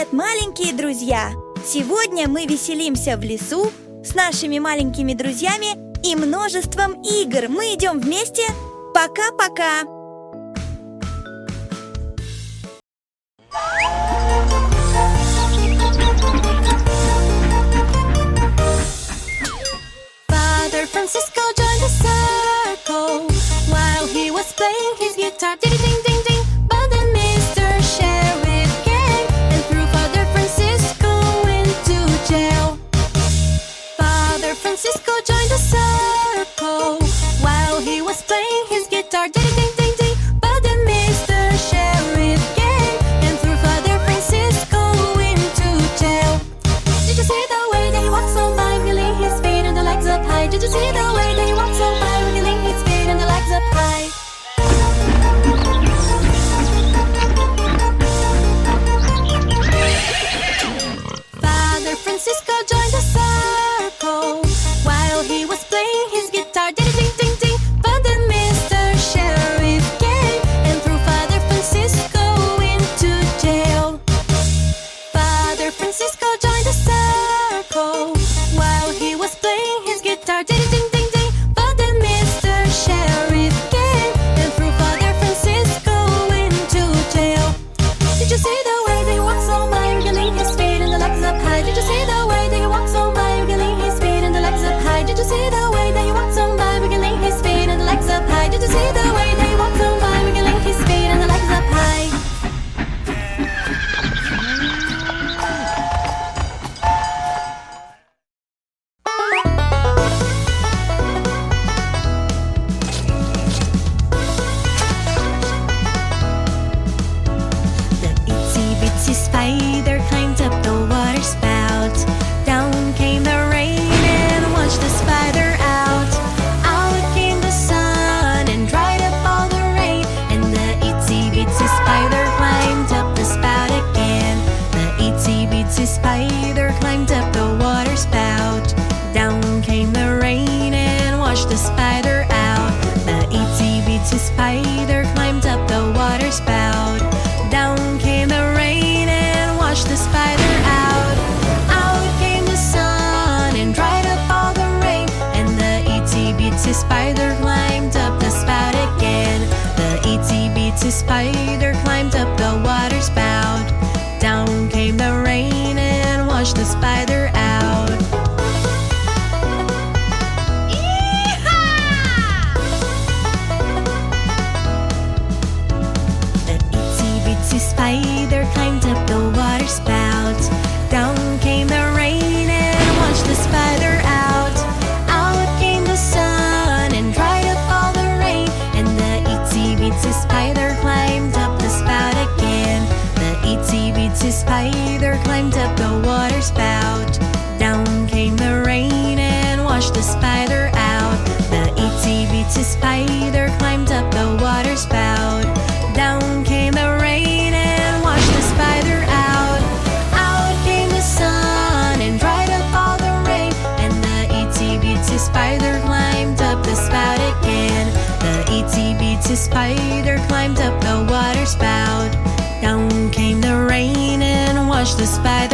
привет, маленькие друзья! Сегодня мы веселимся в лесу с нашими маленькими друзьями и множеством игр. Мы идем вместе. Пока-пока! Father Francisco joined the circle while he was playing his guitar. Ding ding ding ding. But then Mr. Sheriff came and threw Father Francisco into jail. Father Francisco joined the circle while he was playing his guitar. Ding ding ding ding. But then Mr. Sheriff came and threw Father Francisco into jail. Did you see the way that he walks on by, wiggling his feet and the legs up high? Did you see the way that he walks on by, wiggling his feet and the legs up high? Father Francisco joined the circle while he was playing his guitar. Ding ding ding ding. But then Mr. Sheriff came and threw Father Francisco into jail. Father Francisco joined the circle while he was playing his guitar. Ding ding ding ding. But then Mr. Sheriff came and threw Father Francisco into jail. Did you see the way that he walks on by, wiggling his feet and the legs up high? Did you see the way that he walks on by, wiggling his feet and the legs up high? Did you see the way that he walks on by, wiggling his feet and the legs up high? Did you see the way that he walks on by, wiggling his feet and the legs up high? The itsy bitsy spider climbed up the water spout. Down came the rain and washed the spider out. Out came the sun and dried up all the rain. And the itsy bitsy spider climbed up the spout again. The itsy bitsy spider climbed up the water spout. Down came the rain and washed the spider out. The itsy bitsy spider climbed up the water spout. Down came the rain and washed the spider out. Out came the sun and dried up all the rain. And the itsy bitsy spider climbed up the spout again. The itsy bitsy spider climbed up the water spout. Down came the rain and washed the spider out. The itsy bitsy spider climbed up the water spout. Down came the rain and washed the spider out. Out came the sun and dried up all the rain. And the itsy bitsy spider climbed up the spout again. The itsy bitsy spider climbed up the water spout. Down came the rain and washed the spider out. The itsy bitsy spider climbed up the water spout. Down came the rain and washed the spider out. Out came the sun and dried up all the rain. And the itsy bitsy spider climbed up the spout again. The itsy bitsy spider climbed up the water spout. Down came the rain and washed the spider